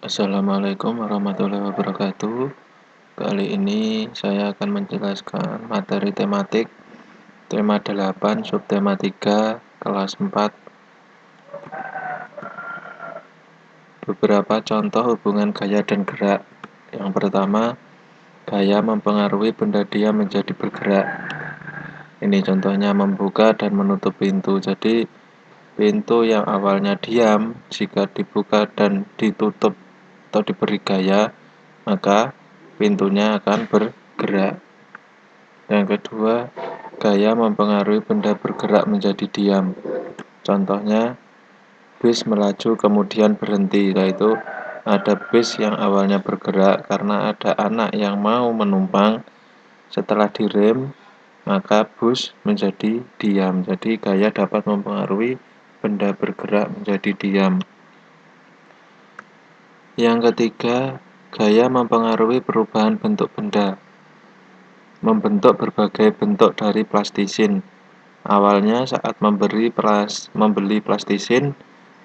Assalamualaikum warahmatullahi wabarakatuh. Kali ini saya akan menjelaskan materi tematik tema 8 subtema 3 kelas 4. Beberapa contoh hubungan gaya dan gerak. Yang pertama, gaya mempengaruhi benda diam menjadi bergerak. Ini contohnya membuka dan menutup pintu. Jadi pintu yang awalnya diam, jika dibuka dan ditutup atau diberi gaya, maka pintunya akan bergerak. Yang kedua, gaya mempengaruhi benda bergerak menjadi diam. Contohnya, bis melaju kemudian berhenti, yaitu ada bis yang awalnya bergerak karena ada anak yang mau menumpang. Setelah direm, maka bus menjadi diam. Jadi gaya dapat mempengaruhi benda bergerak menjadi diam. Yang ketiga, gaya mempengaruhi perubahan bentuk benda. Membentuk berbagai bentuk dari plastisin. Awalnya saat membeli plastisin,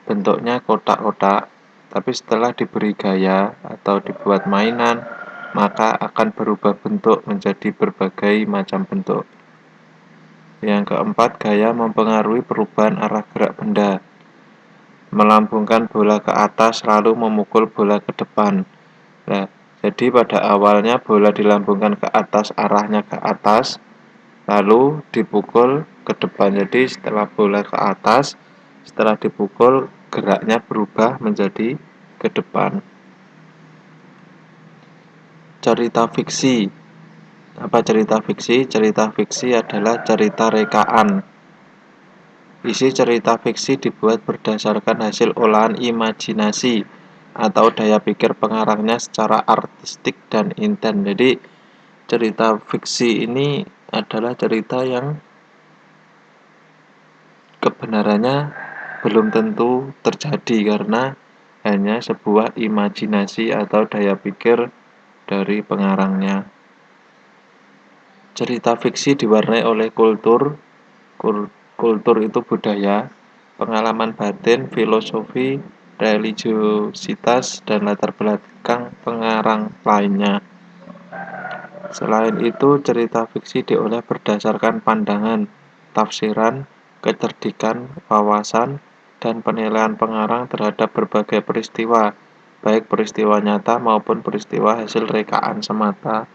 bentuknya kotak-kotak, tapi setelah diberi gaya atau dibuat mainan, maka akan berubah bentuk menjadi berbagai macam bentuk. Yang keempat, gaya mempengaruhi perubahan arah gerak benda. Melambungkan bola ke atas lalu memukul bola ke depan. Nah, jadi pada awalnya bola dilambungkan ke atas, arahnya ke atas, lalu dipukul ke depan. Jadi setelah bola ke atas, setelah dipukul, geraknya berubah menjadi ke depan. Cerita fiksi. Apa cerita fiksi? Cerita fiksi adalah cerita rekaan. Isi cerita fiksi dibuat berdasarkan hasil olahan imajinasi atau daya pikir pengarangnya secara artistik dan inten. Jadi cerita fiksi ini adalah cerita yang kebenarannya belum tentu terjadi karena hanya sebuah imajinasi atau daya pikir dari pengarangnya. Cerita fiksi diwarnai oleh kultur. Kultur itu budaya, pengalaman batin, filosofi, religiositas, dan latar belakang pengarang lainnya. Selain itu, cerita fiksi diolah berdasarkan pandangan, tafsiran, kecerdikan, wawasan, dan penilaian pengarang terhadap berbagai peristiwa, baik peristiwa nyata maupun peristiwa hasil rekaan semata.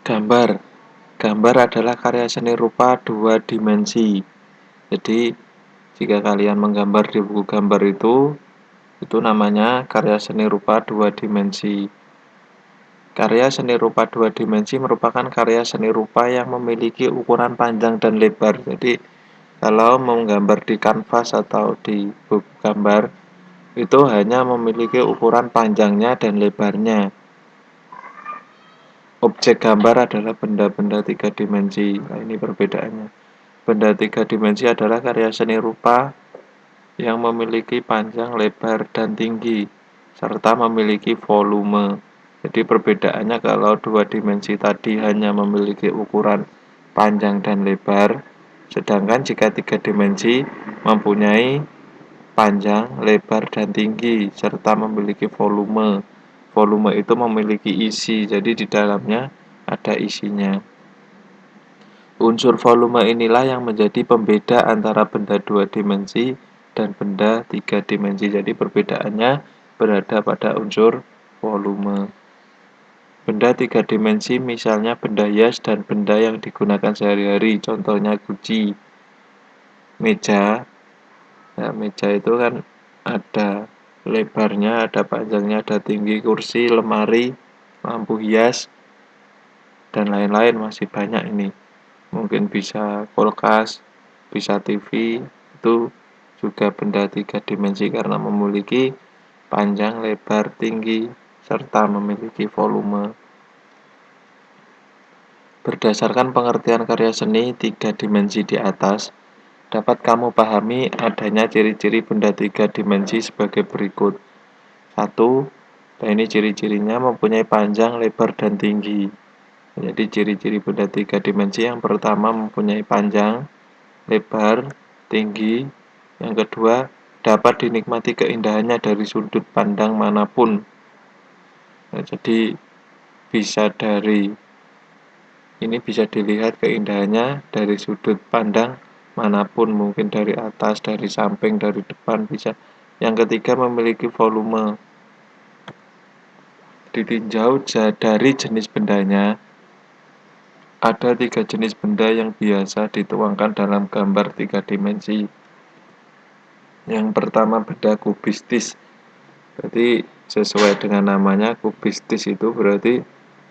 Gambar. Gambar adalah karya seni rupa dua dimensi. Jadi, jika kalian menggambar di buku gambar itu namanya karya seni rupa dua dimensi. Karya seni rupa dua dimensi merupakan karya seni rupa yang memiliki ukuran panjang dan lebar. Jadi, kalau menggambar di kanvas atau di buku gambar, itu hanya memiliki ukuran panjangnya dan lebarnya. Objek gambar adalah benda-benda tiga dimensi. Nah, ini perbedaannya. Benda tiga dimensi adalah karya seni rupa yang memiliki panjang, lebar, dan tinggi, serta memiliki volume. Jadi perbedaannya kalau dua dimensi tadi hanya memiliki ukuran panjang dan lebar, sedangkan jika tiga dimensi mempunyai panjang, lebar, dan tinggi, serta memiliki volume. Volume itu memiliki isi, jadi di dalamnya ada isinya. Unsur volume inilah yang menjadi pembeda antara benda dua dimensi dan benda tiga dimensi. Jadi perbedaannya berada pada unsur volume. Benda tiga dimensi misalnya benda hias dan benda yang digunakan sehari-hari. Contohnya guci, meja. Nah, meja itu kan ada lebarnya, ada panjangnya, ada tinggi, kursi, lemari, lampu hias, dan lain-lain masih banyak ini. Mungkin bisa kulkas, bisa TV, itu juga benda tiga dimensi karena memiliki panjang, lebar, tinggi, serta memiliki volume. Berdasarkan pengertian karya seni tiga dimensi di atas, dapat kamu pahami adanya ciri-ciri benda tiga dimensi sebagai berikut. 1. Nah, ini ciri-cirinya mempunyai panjang, lebar, dan tinggi. Jadi ciri-ciri benda tiga dimensi yang pertama mempunyai panjang, lebar, tinggi. Yang kedua, dapat dinikmati keindahannya dari sudut pandang manapun. Nah, jadi ini bisa dilihat keindahannya dari sudut pandang manapun, mungkin dari atas, dari samping, dari depan bisa. Yang ketiga, memiliki volume. Ditinjau dari jenis bendanya, ada 3 jenis benda yang biasa dituangkan dalam gambar 3 dimensi. Yang pertama, benda kubistis. Berarti sesuai dengan namanya, kubistis itu berarti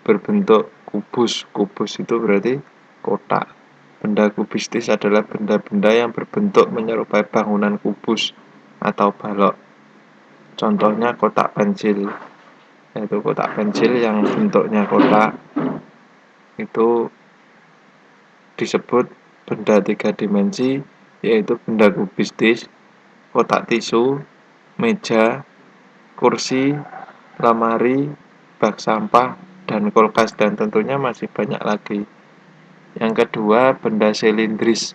berbentuk kubus. Kubus itu berarti kotak. Benda kubistis adalah benda-benda yang berbentuk menyerupai bangunan kubus atau balok. Contohnya kotak pensil, yaitu kotak pensil yang bentuknya kotak itu disebut benda 3 dimensi, yaitu benda kubistis. Kotak tisu, meja, kursi, lemari, bak sampah, dan kulkas, dan tentunya masih banyak lagi. Yang kedua, benda silindris.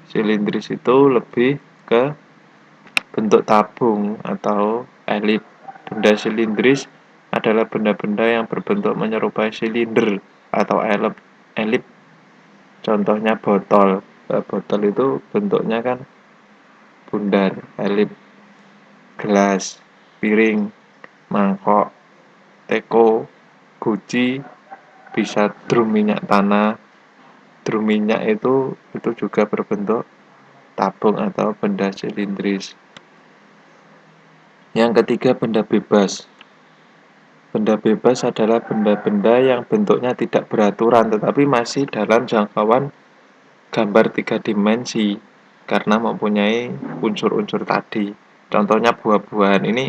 Silindris itu lebih ke bentuk tabung atau elip. Benda silindris adalah benda-benda yang berbentuk menyerupai silinder atau elip. Contohnya botol. Botol itu bentuknya kan bundar, elip. Gelas, piring, mangkok, teko, guci, bisa drum minyak tanah. Drum minyak itu juga berbentuk tabung atau benda silindris. Yang ketiga, benda bebas. Benda bebas adalah benda-benda yang bentuknya tidak beraturan tetapi masih dalam jangkauan gambar 3 dimensi karena mempunyai unsur-unsur tadi. Contohnya buah-buahan ini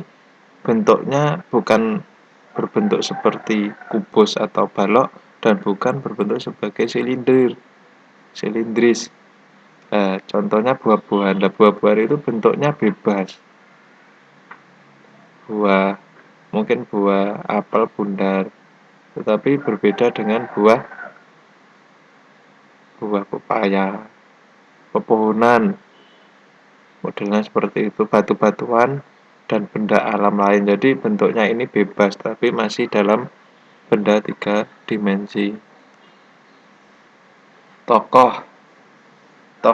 bentuknya bukan berbentuk seperti kubus atau balok dan bukan berbentuk sebagai silindris. Nah, contohnya buah-buahan. Nah, buah-buahan itu bentuknya bebas. Mungkin buah apel bundar, tetapi berbeda dengan buah pepaya. Pepohonan modelnya seperti itu, batu-batuan dan benda alam lain. Jadi bentuknya ini bebas tapi masih dalam benda 3 dimensi. Tokoh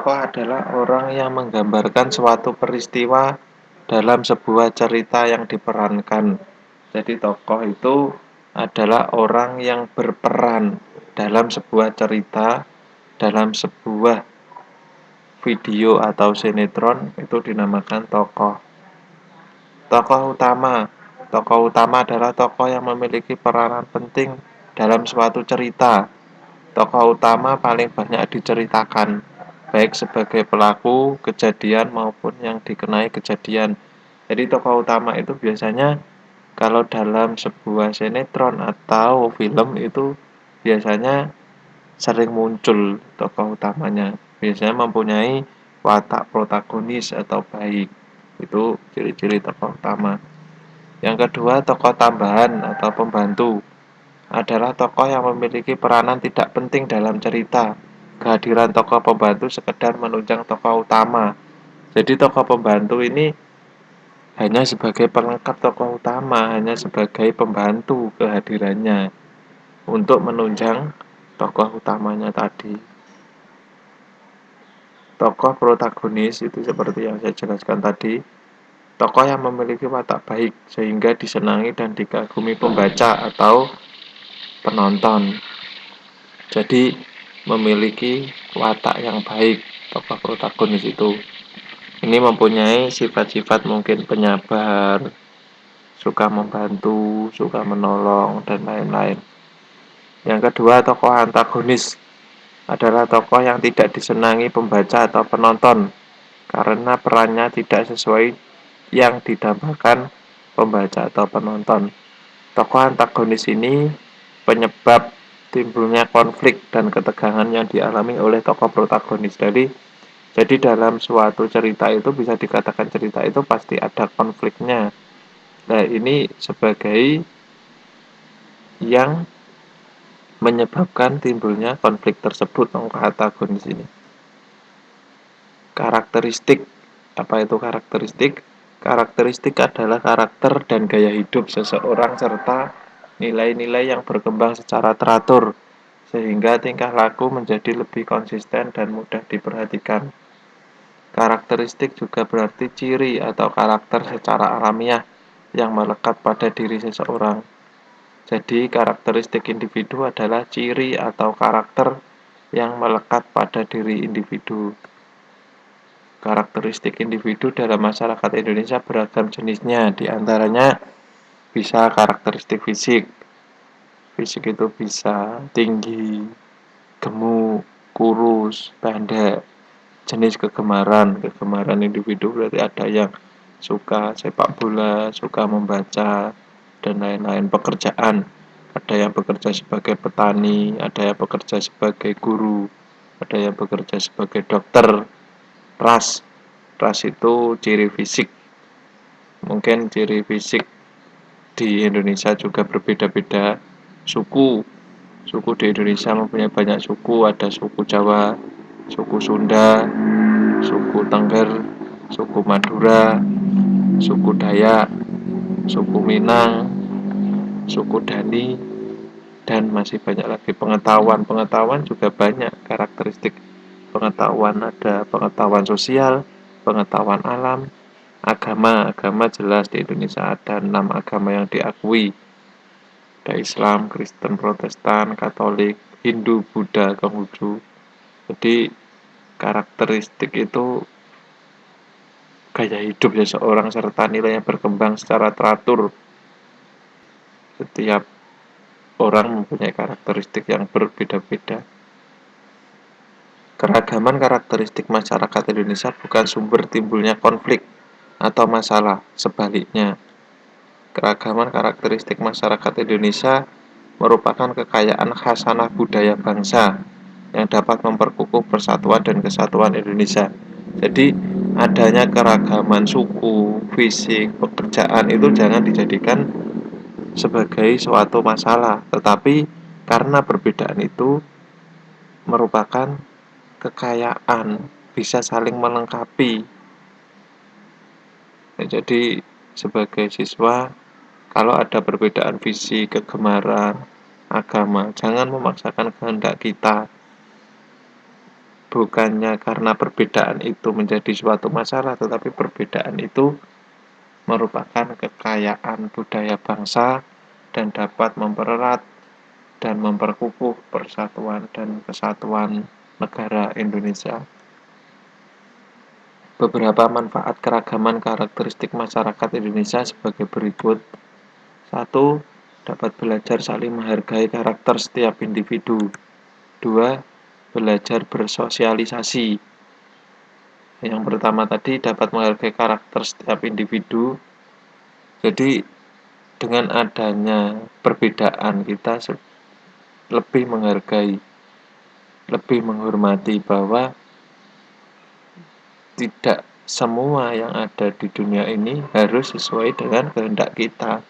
adalah orang yang menggambarkan suatu peristiwa dalam sebuah cerita yang diperankan. Jadi tokoh itu adalah orang yang berperan dalam sebuah cerita, dalam sebuah video atau sinetron, itu dinamakan tokoh. Tokoh utama adalah tokoh yang memiliki peranan penting dalam suatu cerita. Tokoh utama paling banyak diceritakan, baik sebagai pelaku kejadian maupun yang dikenai kejadian. Jadi tokoh utama itu biasanya kalau dalam sebuah sinetron atau film itu biasanya sering muncul tokoh utamanya. Biasanya mempunyai watak protagonis atau baik. Itu ciri-ciri tokoh utama. Yang kedua, tokoh tambahan atau pembantu adalah tokoh yang memiliki peranan tidak penting dalam cerita. Kehadiran tokoh pembantu sekedar menunjang tokoh utama. Jadi tokoh pembantu ini hanya sebagai pelengkap tokoh utama, hanya sebagai pembantu kehadirannya untuk menunjang tokoh utamanya tadi. Tokoh protagonis itu seperti yang saya jelaskan tadi, tokoh yang memiliki watak baik sehingga disenangi dan dikagumi pembaca atau penonton. Jadi memiliki watak yang baik tokoh protagonis itu. Ini mempunyai sifat-sifat mungkin penyabar, suka membantu, suka menolong, dan lain-lain. Yang kedua, tokoh antagonis adalah tokoh yang tidak disenangi pembaca atau penonton karena perannya tidak sesuai yang didambakan pembaca atau penonton. Tokoh antagonis ini penyebab timbulnya konflik dan ketegangan yang dialami oleh tokoh protagonis. Jadi dalam suatu cerita itu bisa dikatakan cerita itu pasti ada konfliknya. Nah, ini sebagai yang menyebabkan timbulnya konflik tersebut tokoh antagonis ini. Karakteristik Apa itu karakteristik? Karakteristik adalah karakter dan gaya hidup seseorang serta nilai-nilai yang berkembang secara teratur, sehingga tingkah laku menjadi lebih konsisten dan mudah diperhatikan. Karakteristik juga berarti ciri atau karakter secara alamiah yang melekat pada diri seseorang. Jadi, karakteristik individu adalah ciri atau karakter yang melekat pada diri individu. Karakteristik individu dalam masyarakat Indonesia beragam jenisnya, di antaranya bisa karakteristik fisik. Fisik itu bisa tinggi, gemuk, kurus, pendek. Jenis kegemaran individu berarti ada yang suka sepak bola, suka membaca, dan lain-lain. Pekerjaan, ada yang bekerja sebagai petani, ada yang bekerja sebagai guru, ada yang bekerja sebagai dokter. Ras itu ciri fisik. Mungkin ciri fisik di Indonesia juga berbeda-beda. Suku di Indonesia mempunyai banyak suku, ada suku Jawa, suku Sunda, suku Tengger, suku Madura, suku Dayak, suku Minang, suku Dani, dan masih banyak lagi. Pengetahuan juga banyak karakteristik pengetahuan, ada pengetahuan sosial, pengetahuan alam, agama jelas di Indonesia ada 6 agama yang diakui, ada Islam, Kristen, Protestan, Katolik, Hindu, Buddha, Konghucu. Jadi karakteristik itu gaya hidup seseorang serta nilai yang berkembang secara teratur. Setiap orang mempunyai karakteristik yang berbeda-beda. Keragaman karakteristik masyarakat Indonesia bukan sumber timbulnya konflik atau masalah, sebaliknya. Keragaman karakteristik masyarakat Indonesia merupakan kekayaan khasanah budaya bangsa yang dapat memperkukuh persatuan dan kesatuan Indonesia. Jadi, adanya keragaman suku, fisik, pekerjaan itu jangan dijadikan sebagai suatu masalah, tetapi karena perbedaan itu merupakan kekayaan, bisa saling melengkapi. Jadi, sebagai siswa, kalau ada perbedaan visi, kegemaran, agama, jangan memaksakan kehendak kita. Bukannya karena perbedaan itu menjadi suatu masalah, tetapi perbedaan itu merupakan kekayaan budaya bangsa dan dapat mempererat dan memperkukuh persatuan dan kesatuan negara Indonesia. Beberapa manfaat keragaman karakteristik masyarakat Indonesia sebagai berikut. 1. Dapat belajar saling menghargai karakter setiap individu. 2. Belajar bersosialisasi. Yang pertama tadi dapat menghargai karakter setiap individu. Jadi dengan adanya perbedaan kita lebih menghargai, lebih menghormati bahwa tidak semua yang ada di dunia ini harus sesuai dengan kehendak kita.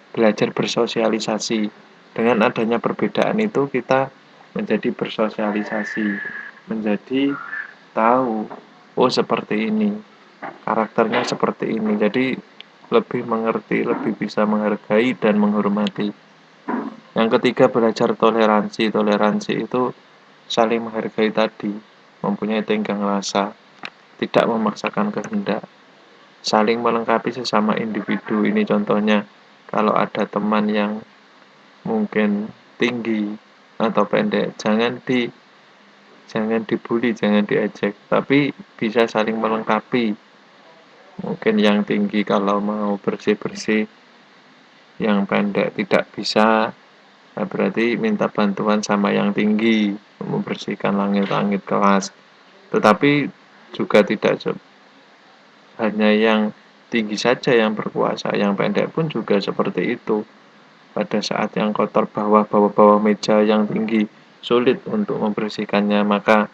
Belajar bersosialisasi. Dengan adanya perbedaan itu kita menjadi bersosialisasi, menjadi tahu, oh seperti ini, karakternya seperti ini. Jadi lebih mengerti, lebih bisa menghargai dan menghormati. Yang ketiga, belajar toleransi. Toleransi itu saling menghargai tadi, mempunyai tenggang rasa, tidak memaksakan kehendak, saling melengkapi sesama individu. Ini contohnya, kalau ada teman yang mungkin tinggi atau pendek, jangan dibully, jangan diejek, tapi bisa saling melengkapi. Mungkin yang tinggi kalau mau bersih-bersih, yang pendek tidak bisa, nah berarti minta bantuan sama yang tinggi membersihkan langit-langit kelas. Tetapi juga tidak hanya yang tinggi saja yang berkuasa, yang pendek pun juga seperti itu. Pada saat yang kotor bawah meja yang tinggi sulit untuk membersihkannya, maka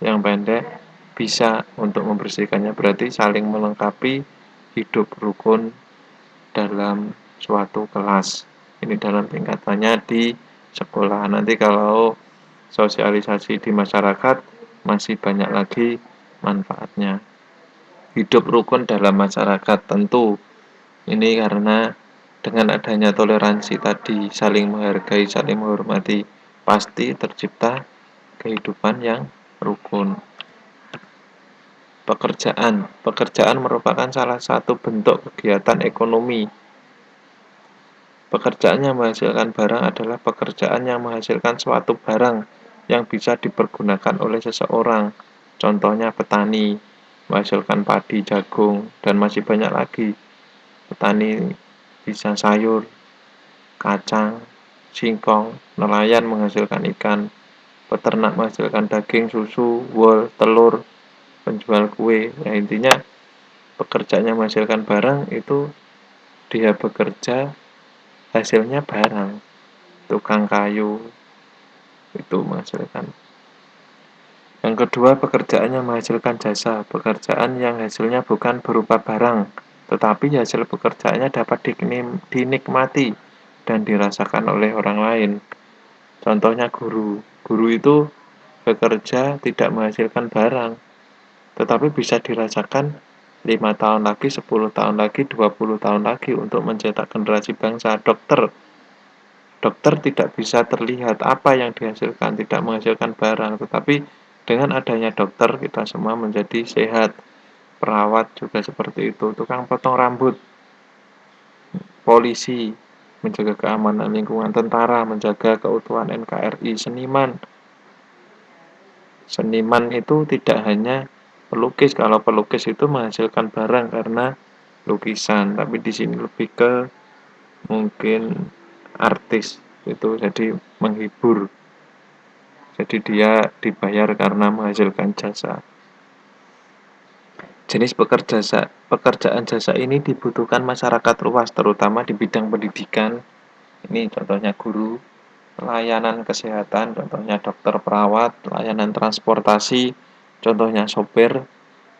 yang pendek bisa untuk membersihkannya. Berarti saling melengkapi, hidup rukun dalam suatu kelas. Ini dalam tingkatannya di sekolah. Nanti kalau sosialisasi di masyarakat masih banyak lagi manfaatnya. hidup rukun dalam masyarakat. Tentu ini karena dengan adanya toleransi tadi, saling menghargai, saling menghormati, pasti tercipta kehidupan yang rukun. Pekerjaan. Pekerjaan merupakan salah satu bentuk kegiatan ekonomi. Pekerjaan yang menghasilkan barang adalah pekerjaan yang menghasilkan suatu barang yang bisa dipergunakan oleh seseorang. Contohnya petani, menghasilkan padi, jagung, dan masih banyak lagi. Petani bisa sayur, kacang, singkong, nelayan menghasilkan ikan, peternak menghasilkan daging, susu, wol, telur, penjual kue. Ya intinya pekerjaannya menghasilkan barang itu dia bekerja hasilnya barang. Tukang kayu itu menghasilkan. Yang kedua, pekerjaan yang menghasilkan jasa. Pekerjaan yang hasilnya bukan berupa barang, tetapi hasil pekerjaannya dapat dinikmati dan dirasakan oleh orang lain. Contohnya guru. Guru itu bekerja tidak menghasilkan barang, tetapi bisa dirasakan 5 tahun lagi, 10 tahun lagi, 20 tahun lagi untuk mencetak generasi bangsa. Dokter. Dokter tidak bisa terlihat apa yang dihasilkan, tidak menghasilkan barang, tetapi dengan adanya dokter kita semua menjadi sehat. Perawat juga seperti itu. Tukang potong rambut, polisi menjaga keamanan lingkungan, tentara menjaga keutuhan NKRI, seniman. Seniman itu tidak hanya pelukis. Kalau pelukis itu menghasilkan barang karena lukisan, tapi di sini lebih ke mungkin artis itu jadi menghibur. Jadi dia dibayar karena menghasilkan jasa. Jenis pekerjaan jasa ini dibutuhkan masyarakat luas, terutama di bidang pendidikan. Ini contohnya guru, layanan kesehatan, contohnya dokter, perawat, layanan transportasi, contohnya sopir,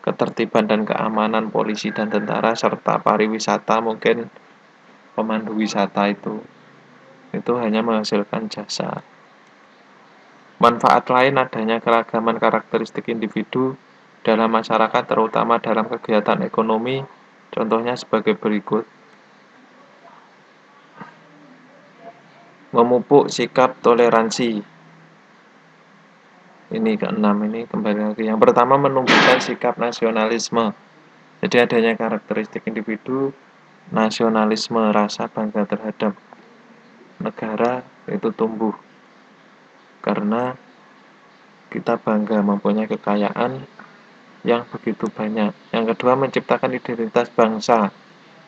ketertiban dan keamanan, polisi dan tentara, serta pariwisata, mungkin pemandu wisata itu hanya menghasilkan jasa. Manfaat lain adanya keragaman karakteristik individu dalam masyarakat, terutama dalam kegiatan ekonomi, contohnya sebagai berikut. Memupuk sikap toleransi. Ini keenam, ini kembali lagi. Yang pertama, menumbuhkan sikap nasionalisme. Jadi adanya karakteristik individu, nasionalisme, rasa bangga terhadap negara itu tumbuh. Karena kita bangga mempunyai kekayaan yang begitu banyak. Yang kedua, menciptakan identitas bangsa.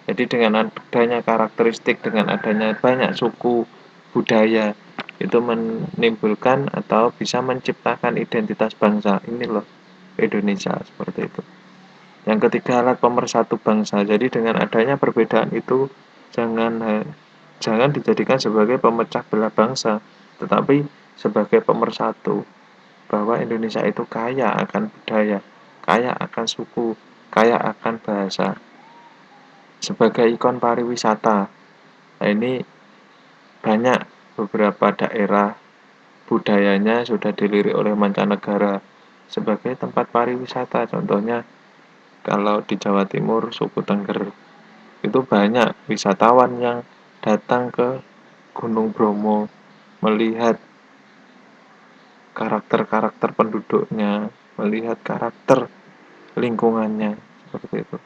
Jadi dengan adanya karakteristik, dengan adanya banyak suku, budaya, itu menimbulkan atau bisa menciptakan identitas bangsa. Ini loh Indonesia, seperti itu. Yang ketiga, alat pemersatu bangsa. Jadi dengan adanya perbedaan itu jangan dijadikan sebagai pemecah belah bangsa, tetapi sebagai pemersatu. Bahwa Indonesia itu kaya akan budaya, kaya akan suku, kaya akan bahasa. Sebagai ikon pariwisata, nah ini banyak beberapa daerah budayanya sudah dilirik oleh mancanegara sebagai tempat pariwisata. Contohnya kalau di Jawa Timur, suku Tengger, itu banyak wisatawan yang datang ke Gunung Bromo melihat karakter-karakter penduduknya, melihat karakter lingkungannya, seperti itu.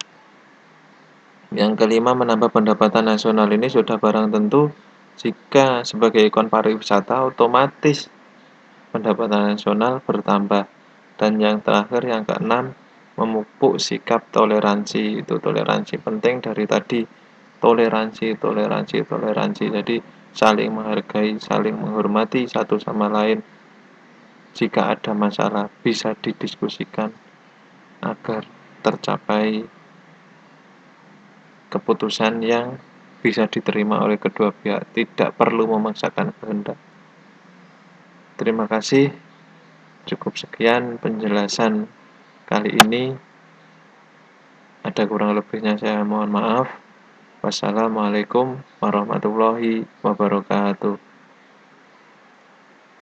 Yang kelima, menambah pendapatan nasional. Ini sudah barang tentu jika sebagai ikon pariwisata otomatis pendapatan nasional bertambah. Dan yang terakhir, yang keenam, memupuk sikap toleransi. Itu toleransi penting dari tadi. Toleransi, toleransi, toleransi. Jadi saling menghargai, saling menghormati satu sama lain. Jika ada masalah bisa didiskusikan agar tercapai keputusan yang bisa diterima oleh kedua pihak, tidak perlu memaksakan kehendak. Terima kasih, cukup sekian penjelasan kali ini. Ada kurang lebihnya saya mohon maaf. Wassalamualaikum warahmatullahi wabarakatuh.